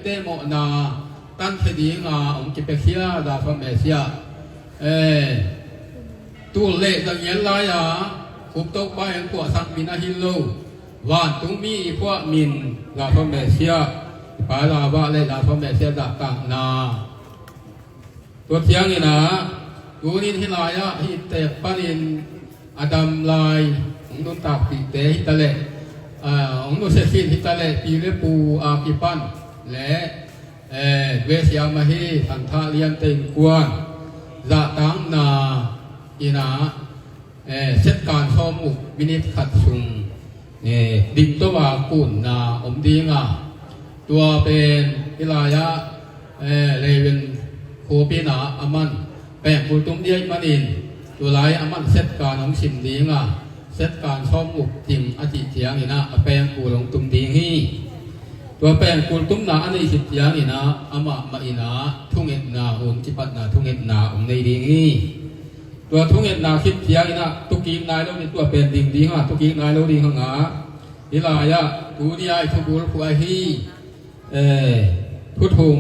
เตโมนาตั้งคดีงาองกิเปเซียดาฟเมเซียตัวเละดังเย็นลายาคุบตกไปพวกสังมินาฮิโลวานตุมีพวกมินดาฟเมเซียปาลาวะเลยดาฟเมเซียดาตังนาตัวเทียงนี่นะดูนี่ที่ลายะฮิเตปานินอดัมลายองนุนตาปิเตฮิตะเลองนุเซฟินฮิตะเลปีเลปูอากิปันและเวสยามาฮีทันทาเลียนเต็งกวนจะตังนาอินาเซตการซ้อมอุกมินิขัดซุงดิมตัวกุนนาอมดีงาตัวเป็นอิลายะเลเวนโคปีนาอามันแปลงปุตุมเดียมันินตัวไลอามันเซตการของสิมดีงาเซตการซ้อมอุกจิมอจิเจียงอินะแปลงปูลงตุมดีฮีตัวแปลงปูตุมนาอันนี้สิเจียงอินะอามามาอินะทุ่งเอ็ดนาหุ่นจิปัตนาทุ่งเอ็ดนาองในดีฮีตัวทุ่งเอ็ดนาคิดเจียงอินะตุกีนายเราเป็นตัวเป็นดิ่งดีงาตุกีนายเราดีงาอิลายะตูดีไอทุบุลผู้ไอฮีพุทธุม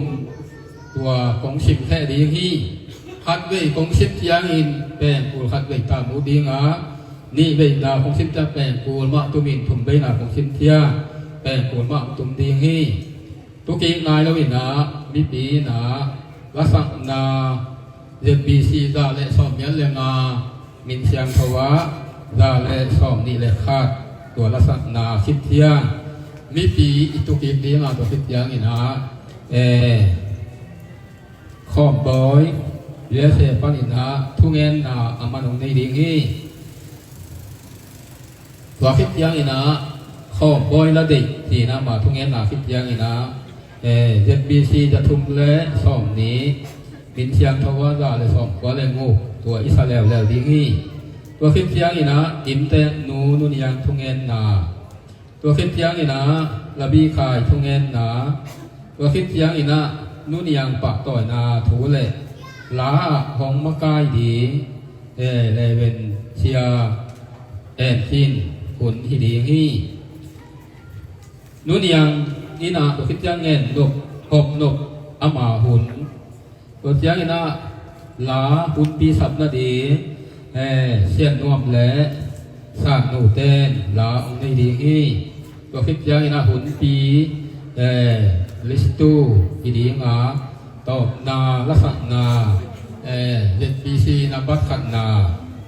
ตัวของสิมแค่ดีฮีขัดเวของสิมเจียงอินแปลงปูขัดเวตามูดีงานี่เวนาของสิมจะแปลงปูมะตุมินถุมเวนาของสิมเทียแปลงปูมะตุมดีฮีตุกีนายเราวินามิปีนาลักษณะเจ็ดปีซีดาและสอมยันเลงามินเชียงทวะดาและสอมนี่และคาดตัวลักษณะสิมเทียมิปีอิตุกีดีงาตัวสิมเทียนี่นะข้อมบอยเรียเสปานินะทุเงินนาอามันองในดีฮีตัวฟิตยังอินะข้อมบอยละเด็กที่นะมาทุเงินนาฟิตยังอินะเจ็ดบีซีจะทุ่มเละสอมนี้มินเชียงทวารดาและสอมกว่าแรงงูตัวอิสราเอลแล้วดีฮีตัวฟิตยังอินะอิมเตนูนุนยังทุเงินนาตัวฟิตยังอินะระบีคายทุเงินนาตัวฟิตยังอินะนุนยังปะต่อยนาถูเละลาของมะกายดีเลเวนเชียทินขุนฮิดีฮีนุนยังนี่นาตัวฟิตยังเงินนกหกนกอามาหุนตัวเชียงนี่นะลาหุนปีสับนาดีเสียนนวมและสานหนูเต้นลาองในดีฮีตัวฟิตยังนี่นะหุนปีลิสตูฮิดีงาตอบนาลักษณะเจ็ดปีซีนาบัตขันนา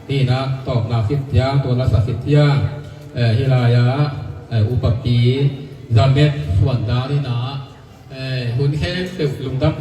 ที่นะตอบนาฟิตยาตัวลักษณะฟิตยาฮิลายะอุปปีจาเมตส่วนดานี่นะหุ่นแค่ตึกลุงดำ